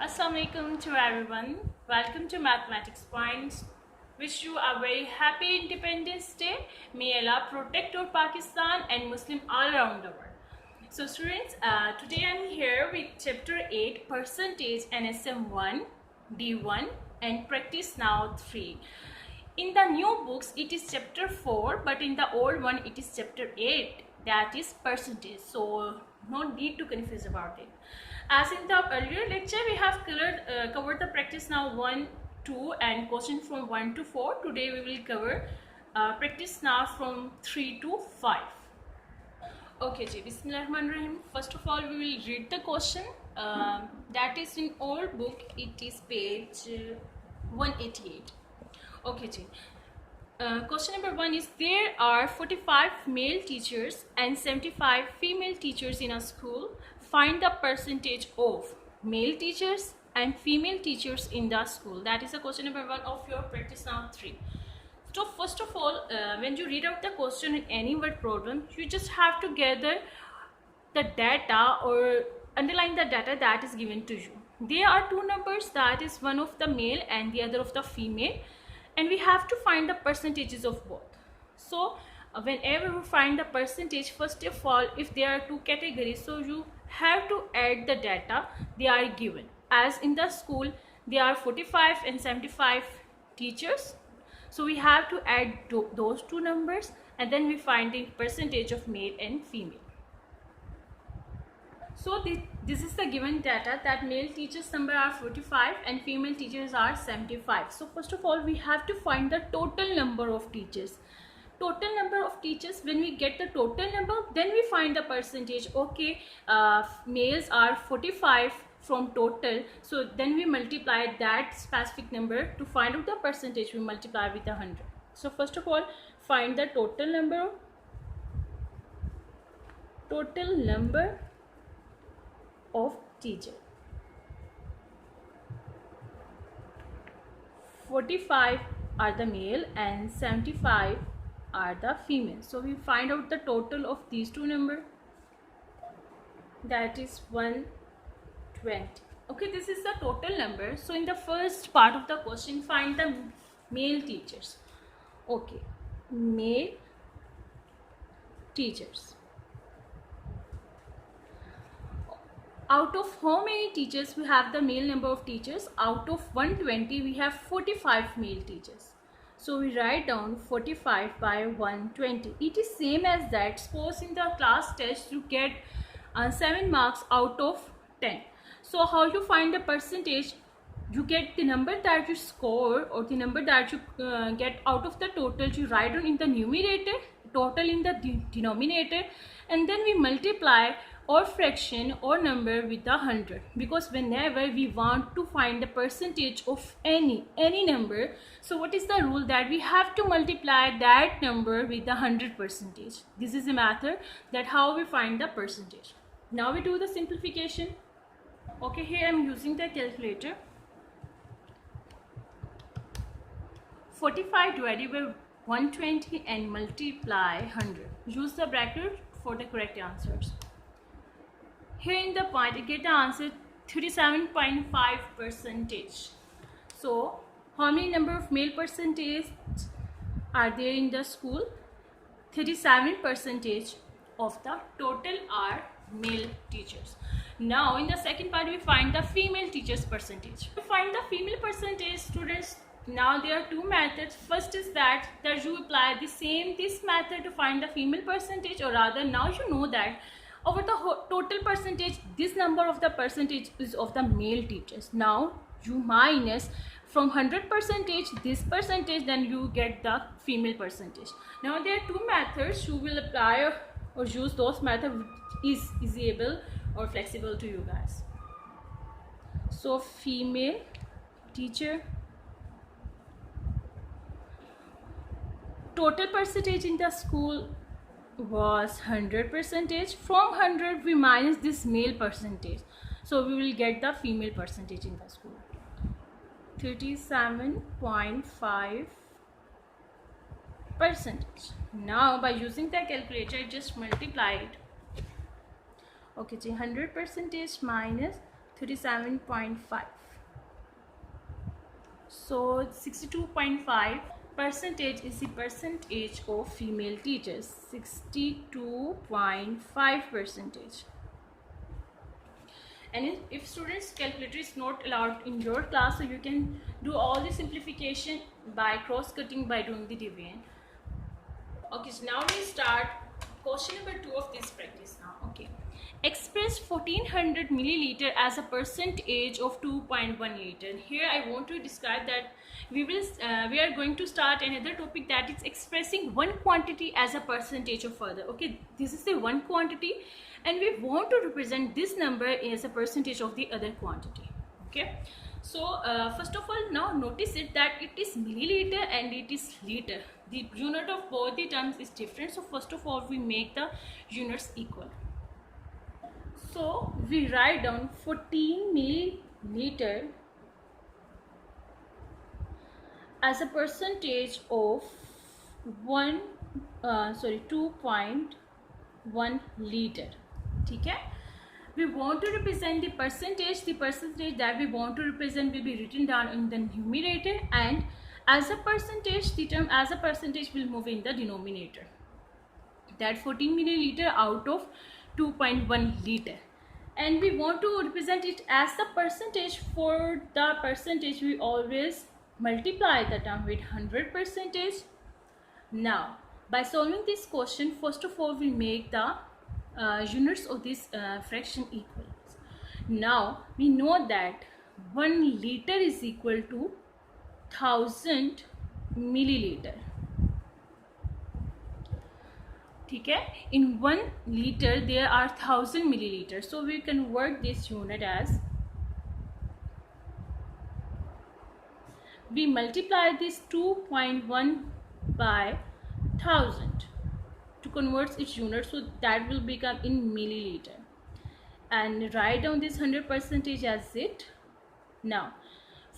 Assalamualaikum to everyone. Welcome to Mathematics Points. Wish you a very happy Independence Day. May Allah protect our Pakistan and Muslim all around the world. So students, today I'm here with chapter 8 percentage NSM 1, D1 and practice now 3. In the new books it is chapter 4, but in the old one it is chapter 8, that is percentage. So no need to confuse about it. As in the earlier lecture, we have covered the practice now 1, 2 and question from 1 to 4. Today we will cover practice now from 3 to 5. Okay, ji, Bismillahirrahmanirrahim. First of all, we will read the question. That is in old book, it is page 188. Okay, ji. Question number 1 is: there are 45 male teachers and 75 female teachers in a school. Find the percentage of male teachers and female teachers in the school. That is the question number 1 of your practice now 3. So first of all, when you read out the question in any word problem, you just have to gather the data or underline the data that is given to you. There are two numbers, that is one of the male and the other of the female, and we have to find the percentages of both. So whenever we find the percentage, first of all, if there are two categories, so you have to add the data they are given. As in the school there are 45 and 75 teachers, so we have to add those two numbers, and then we find the percentage of male and female. So this is the given data, that male teachers number are 45 and female teachers are 75. So first of all, we have to find the total number of teachers. Total number of teachers, when we get the total number, then we find the percentage. Okay, males are 45 from total, so then we multiply that specific number. To find out the percentage, we multiply with 100. So first of all, find the total number of teacher. 45 are the male and 75 are the female. So we find out the total of these two numbers, that is 120. Okay, this is the total number. So in the first part of the question, find the male teachers. Okay, male teachers. Out of how many teachers we have the male number of teachers? Out of 120 we have 45 male teachers. So we write down 45 by 120. It is same as that. Suppose in the class test you get 7 marks out of 10. So how you find the percentage? You get the number that you score or the number that you get out of the total. You write down in the numerator, total in the denominator, and then we multiply or fraction or number with 100, because whenever we want to find the percentage of any number, so what is the rule? That we have to multiply that number with 100%. This is a method that how we find the percentage. Now we do the simplification. Okay, here I am using the calculator. 45 divided by 120 and multiply 100. Use the bracket for the correct answers. Here in the point, you get the answer 37.5%. So how many number of male percentage are there in the school? 37% of the total are male teachers. Now in the second part, we find the female teachers percentage. To find the female percentage, students, now there are two methods. First is that you apply this method to find the female percentage, or rather now you know that over the total percentage, this number of the percentage is of the male teachers. Now you minus from 100% this percentage, then you get the female percentage. Now there are two methods. You will apply or use those methods is easyable or flexible to you guys. So female teacher, total percentage in the school was 100%. From 100 we minus this male percentage, so we will get the female percentage in the school, 37.5%. Now by using the calculator, just multiply it. Okay, 100% minus 37.5. So 62.5 percentage is the percentage of female teachers. 62.5 percentage. And if students calculator is not allowed in your class, so you can do all the simplification by cross cutting, by doing the division. Okay, so now we start question number 2 of this practice now. Okay, express 1400 milliliter as a percentage of 2.1 liter. Here I want to describe that we are going to start another topic, that is expressing one quantity as a percentage of other. Okay, this is the one quantity and we want to represent this number as a percentage of the other quantity. Okay, so first of all, now notice it that it is milliliter and it is liter. The unit of both the terms is different, so first of all we make the units equal. So we write down 14 milliliter as a percentage of 2.1 liter. Okay, we want to represent the percentage that we want to represent will be written down in the numerator, and as a percentage, the term as a percentage will move in the denominator. That 14 milliliter out of 2.1 liter, and we want to represent it as the percentage. For the percentage we always multiply the term with 100%. Now by solving this question, first of all we make the units of this fraction equal. Now we know that 1 liter is equal to 1000 milliliter. Okay, in 1 liter there are 1000 milliliters, so we convert this unit as, we multiply this 2.1 by 1000 to convert its unit, so that will become in milliliter, and write down this 100% as it. Now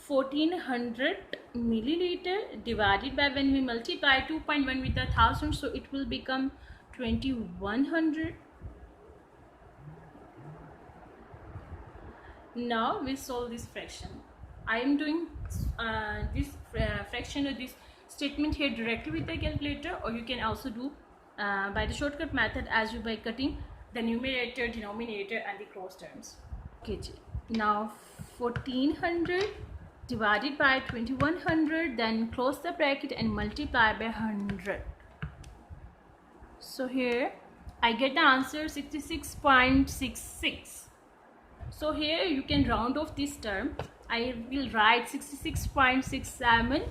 1400 milliliter divided by, when we multiply 2.1 with 1000, so it will become 2100. Now we solve this fraction. I am doing this fraction or this statement here directly with the calculator, or you can also do by the shortcut method, as you by cutting the numerator, denominator and the cross terms. Okay, now 1400 divided by 2100, then close the bracket and multiply by 100. So here I get the answer 66.66. So here you can round off this term. I will write 66.67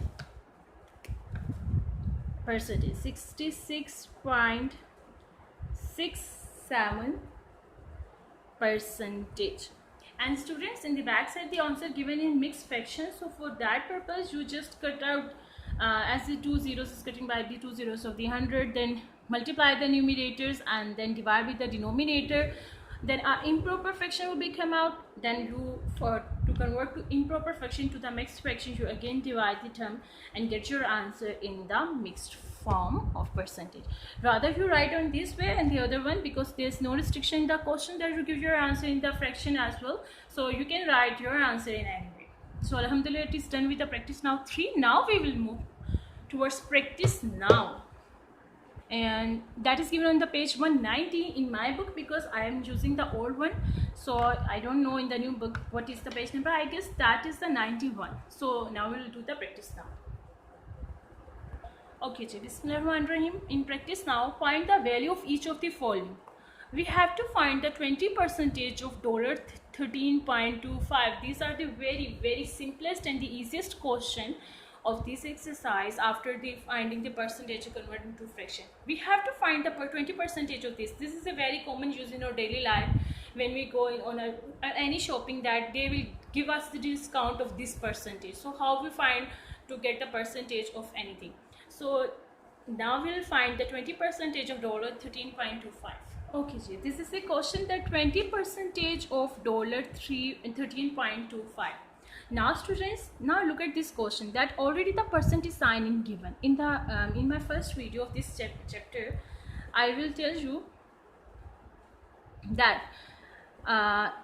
percentage. 66.67 percentage. And students, in the back side the answer given in mixed fraction, so for that purpose you just cut out as the 2 zeros is cutting by the 2 zeros of the 100, then multiply the numerators and then divide with the denominator, then our improper fraction will be come out. Then you, to convert to improper fraction to the mixed fraction, you again divide the term and get your answer in the mixed form of percentage. Rather you write on this way and the other one, because there is no restriction in the question that you give your answer in the fraction as well, so you can write your answer in any way. So alhamdulillah, it is done with the practice now 3. Now we will move towards practice now, and that is given on the page 190 in my book, because I am using the old one, so I don't know in the new book what is the page number. I guess that is the 91. So now we will do the practice now. Okay, Bismillahirrahmanirrahim. In practice now, find the value of each of the following. We have to find the 20% of $13.25. These are the very simplest and the easiest question of this exercise. After the finding the percentage to convert into fraction, we have to find the 20% of this. This is a very common use in our daily life when we go on any shopping, that they will give us the discount of this percentage. So how we find to get the percentage of anything? So now we will find the 20% of $13.25. Okay, this is a question that 20% of $13.25. Now students, now look at this question that already the percentage sign is given in the in my first video of this chapter. I will tell you that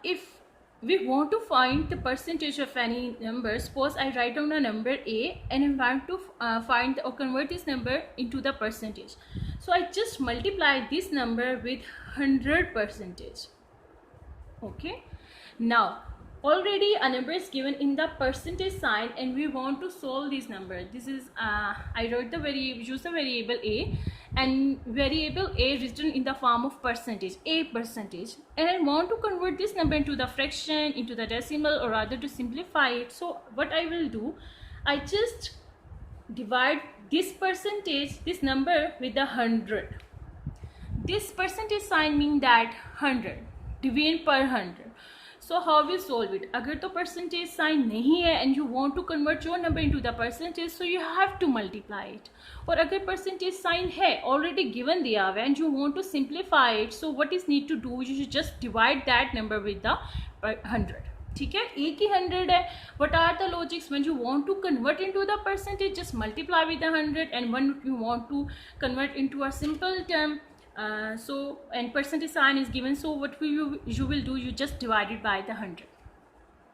if we want to find the percentage of any number. Suppose I write down a number A and I want to find or convert this number into the percentage. So I just multiply this number with 100%. Okay, now already a number is given in the percentage sign and we want to solve this number. This is I wrote the use the variable A, and variable A written in the form of percentage, a percentage, and I want to convert this number into the fraction, into the decimal, or rather to simplify it. So what I will do, I just divide this percentage, this number, with the 100. This percentage sign means that 100 division per 100. So how we solve it? अगर तो percentage sign नहीं है and you want to convert your number into the percentage, so you have to multiply it. और अगर percentage sign है already given दिया हुआ and you want to simplify it, so what is need to do? You should just divide that number with the 100. ठीक है, एक ही 100 है. What are the logics when you want to convert into the percentage? Just multiply with the 100, and when you want to convert into a simple term, and percentage sign is given, so what you will do, you just divide it by the 100.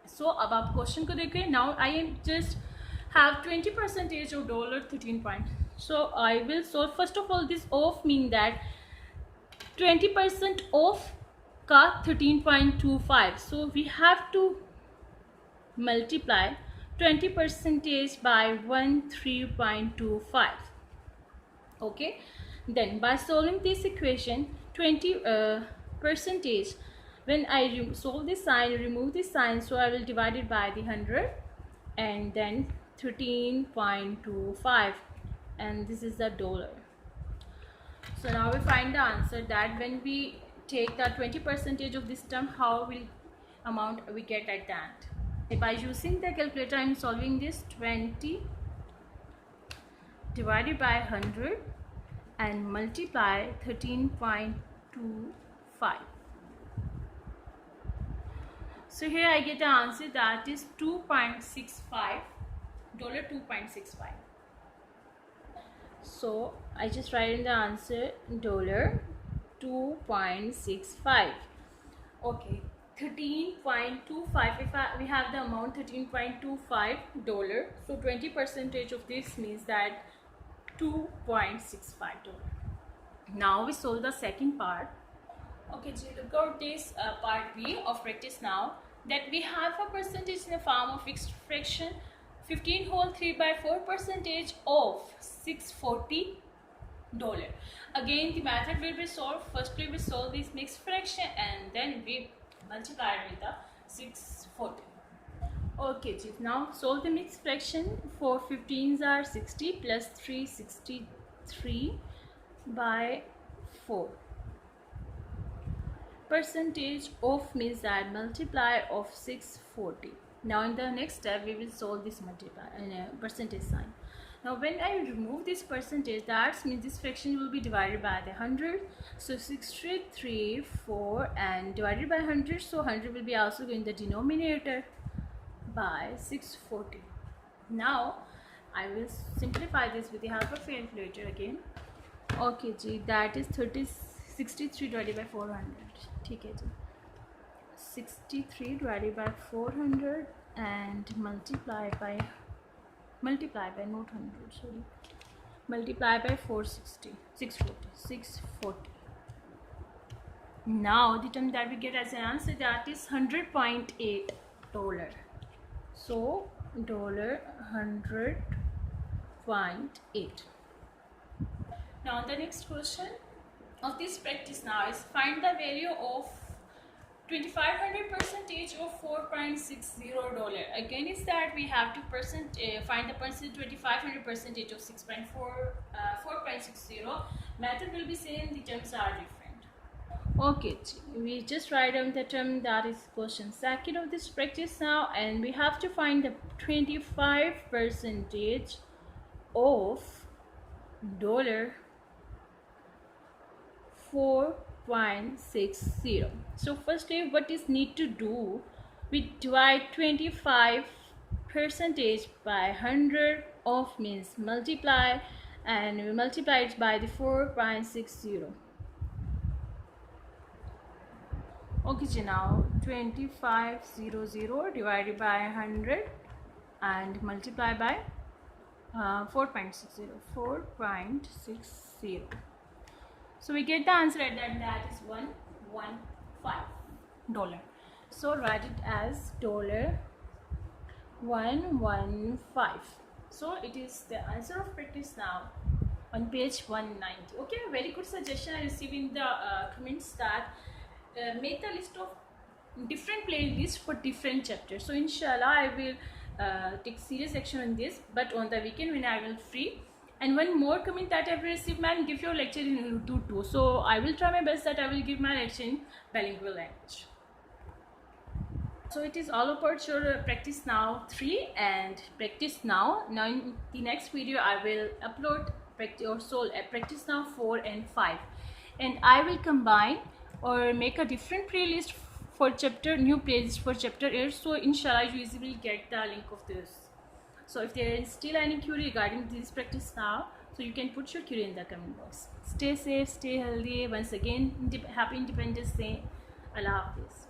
So अब आप question को देखें. Now I am just have 20% of $13 point. So I will solve. First of all, this off mean that 20% off का 13.25. So we have to multiply 20% by 13.25. Okay. Then by solving this equation, 20% when I solve this sign, remove this sign, so I will divide it by the 100, and then 13.25, and this is the dollar. So now we find the answer that when we take the 20% of this term, how will amount we get at that. By using the calculator, I am solving this. 20 divided by 100 and multiply 13.25. So here I get the answer that is $2.65. So I just write in the answer $2.65. Okay, 13.25. If we have the amount $13.25, so 20% of this means that $2.65. Now we solve the second part. Okay, so look at this part B of practice now. That we have a percentage in the form of fixed fraction, 15 whole 3 by 4% of $640. Again, the method will be solved. Firstly, we solve this mixed fraction and then we multiply it with the 640. Okay, now solve the mixed fraction. 4 15s are 60 plus 363 by 4. Percentage of means that multiply of 640. Now in the next step we will solve this multiply percentage sign. Now when I remove this percentage, that means this fraction will be divided by the 100. So 63, 4 and divided by 100, so 100 will be also in the denominator by 640. Now I will simplify this with the help of calculator again. Okay that is 63 divided by 400. ठीक है जी, 63 divided by 400 and multiply by not 100, sorry, multiply by 640. Now the term that we get as an answer, that is $100.8. So $100.8. Now the next question of this practice now is find the value of 2500% of $4.60. Again is that we have to find the percent 2500% of 4.60. Method will be same, the terms are different. Okay, we just write down the term, that is question second of this practice now, and we have to find the 25% of $4.60. So firstly, what is need to do, we divide 25% by 100 of means multiply, and we multiply it by the 4.60. Okay ji, now 2500 divided by 100 and multiply by 4.60. So we get the answer at that is $115. So write it as $115. So it is the answer of practice now on page 190. Okay, very good suggestion I received in the comments that make a list of different playlists for different chapters. So inshallah I will take serious action on this, but on the weekend when I will free. And one more comment that I have received, man, give your lecture in Urdu too. So I will try my best that I will give my lecture in bilingual language. So it is all about your practice now 3 and practice now. Now in the next video I will upload practice now 4 and 5, and I will combine or make a different playlist for chapter, new playlist for chapter 8. So inshallah you easily get the link of this. So if there is still any query regarding this practice now, so you can put your query in the comment box. Stay safe, stay healthy. Once again, happy Independence Day. Allah Hafiz.